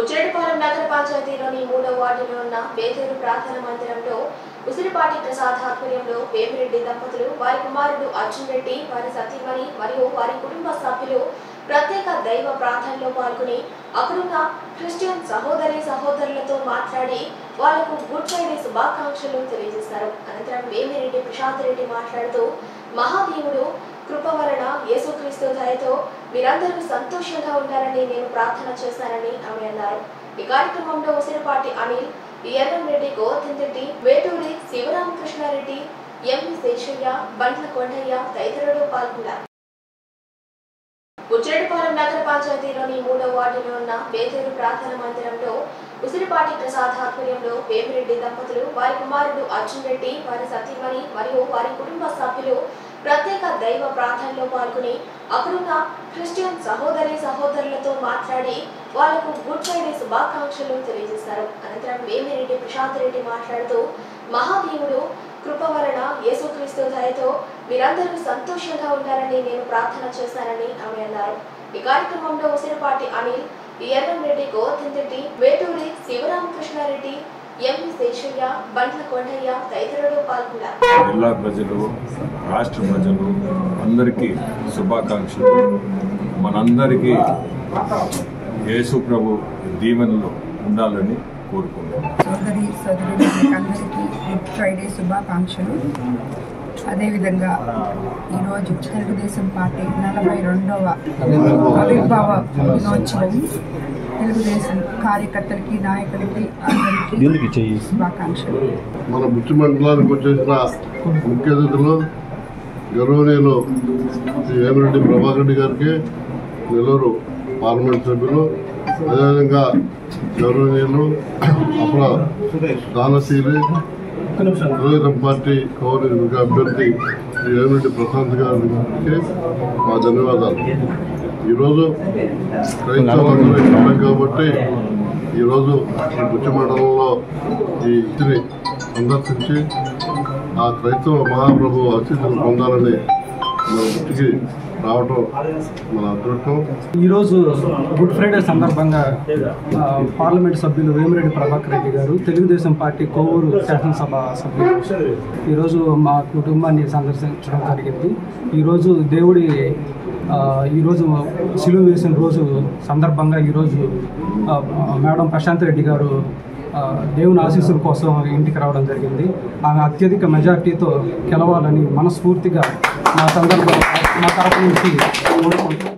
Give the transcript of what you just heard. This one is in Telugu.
బుచ్చిరెడ్డిపాలెం నగర పంచాయతీలోని 3వ వార్డులో ఉన్న బేతూరు ప్రార్థన మందిరంలో ఉసిరిపాటి ప్రసాద్ ఆధ్వర్యంలో వేమిరెడ్డి దంపతులు వారి కుమారుడు అర్జున్ రెడ్డి వారి సతీమణి మరియు వారి కుటుంబ సభ్యులు ప్రత్యేక దైవ ప్రార్థనలో పాల్గొని అక్కడున్న క్రిస్టియన్ సహోదరులతో మాట్లాడి వాళ్లకు గుడ్ ఫ్రైడే శుభాకాంక్షలు తెలియజేశారు. అనంతరం వేమిరెడ్డి ప్రసాద్ రెడ్డి మాట్లాడుతూ మహాదేవుడు కృప వలన యేసుక్రీస్తు దయతో మీరందరూ సంతోషంగా ఉండాలని నేను ప్రార్థన చేశానని ఆమె అన్నారు. ఈ కార్యక్రమంలో ఉసిరిపాటి అనిల్, ఎర్రం రెడ్డి, గోవర్ధన్ రెడ్డి, వేటూరి శివరామకృష్ణారెడ్డి, ఎం శేషయ్య, బండ్ల కొండయ్య తదితరులు పాల్గొన్నారు. బుచ్చిరెడ్డిపాలెం నగర పంచాయతీలోని 3వ వార్డులో ఉన్న బేతూరు ప్రార్థన మందిరంలో ఉసిరిపాటి ప్రసాద్ ఆధ్వర్యంలో వేమిరెడ్డి దంపతులు వారి కుమారుడు అర్జున్ రెడ్డి వారి సతీమణి మరియు వారి కుటుంబ సభ్యులు ప్రత్యేక దైవ ప్రార్థనలో పాల్గొని అక్కడున్న క్రిస్టియన్ సహోదరులతో మాట్లాడి వాళ్లకు గుడ్ ఫ్రైడే శుభాకాంక్షలు తెలియజేశారు. అనంతరం వేమిరెడ్డి ప్రసాద్ రెడ్డి మాట్లాడుతూ మహాదేవుడు కృప వలన యేసుక్రీస్తు దయతో మీరందరూ సంతోషంగా ఉండాలని నేను ప్రార్థన చేశానని ఆమె అన్నారు. ఈ కార్యక్రమంలో ఉసిరిపాటి అనిల్, ఎర్రం రెడ్డి, గోవర్ధన్ రెడ్డి, వేటూరి శివరామకృష్ణారెడ్డి, ఎం శేషయ్య, బండ్ల కొండయ్య తదితరులు పాల్గొన్నారు. జిల్లా ప్రజలు, రాష్ట్ర ప్రజలు అందరికీ శుభాకాంక్షలు. మనందరికీ యేసు ప్రభు దీవెనలు ఉండాలని కోరుకుంటున్నాం. సోదరులందరికీ గుడ్ ఫ్రైడే శుభాకాంక్షలు. అదేవిధంగా ఈరోజు తెలుగుదేశం పార్టీ 42వ ఆవిర్భావ దినోత్సవం తెలుగుదేశం కార్యకర్తలకి, నాయకులకి అందరికీ శుభాకాంక్షలు. మన బుచ్చి మండలానికి వచ్చేసిన ముఖ్య అతిథులు గౌరవనీయులు శ్రీ వేమిరెడ్డి ప్రభాకర్ రెడ్డి గారికి, నెల్లూరు పార్లమెంట్ సభ్యులు, అదేవిధంగా గౌరవనీయులు అప్పుడు దానశీలి తెలుగుదేశం పార్టీ కౌన్సిల్ అభ్యర్థి శ్రీ వేమిరెడ్డి ప్రశాంత్ గారికి మా ధన్యవాదాలు. ఈరోజు క్రైస్తవులందరూ ఇష్టం కాబట్టి ఈరోజు ఈ బుచ్చి మండలంలో ఈ ఇంటిని సందర్శించి ఆ క్రైస్తవ మహాప్రభు ఆశీస్సులు పొందాలని మన ఇంటికి రావటం మన అదృష్టం. ఈరోజు గుడ్ ఫ్రైడే సందర్భంగా పార్లమెంట్ సభ్యులు వేమిరెడ్డి ప్రభాకర్ రెడ్డి గారు, తెలుగుదేశం పార్టీ కోవూరు శాసనసభ సభ్యులు ఈరోజు మా కుటుంబాన్ని సందర్శించడం జరిగింది. ఈరోజు ఈరోజు సిలువ వేసిన రోజు సందర్భంగా ఈరోజు మేడం ప్రశాంత్ రెడ్డి గారు దేవుని ఆశీస్సుల కోసం ఇంటికి రావడం జరిగింది. ఆమె అత్యధిక మెజార్టీతో గెలవాలని మనస్ఫూర్తిగా మా తరపు నుంచి కోరుకుంటున్నాం.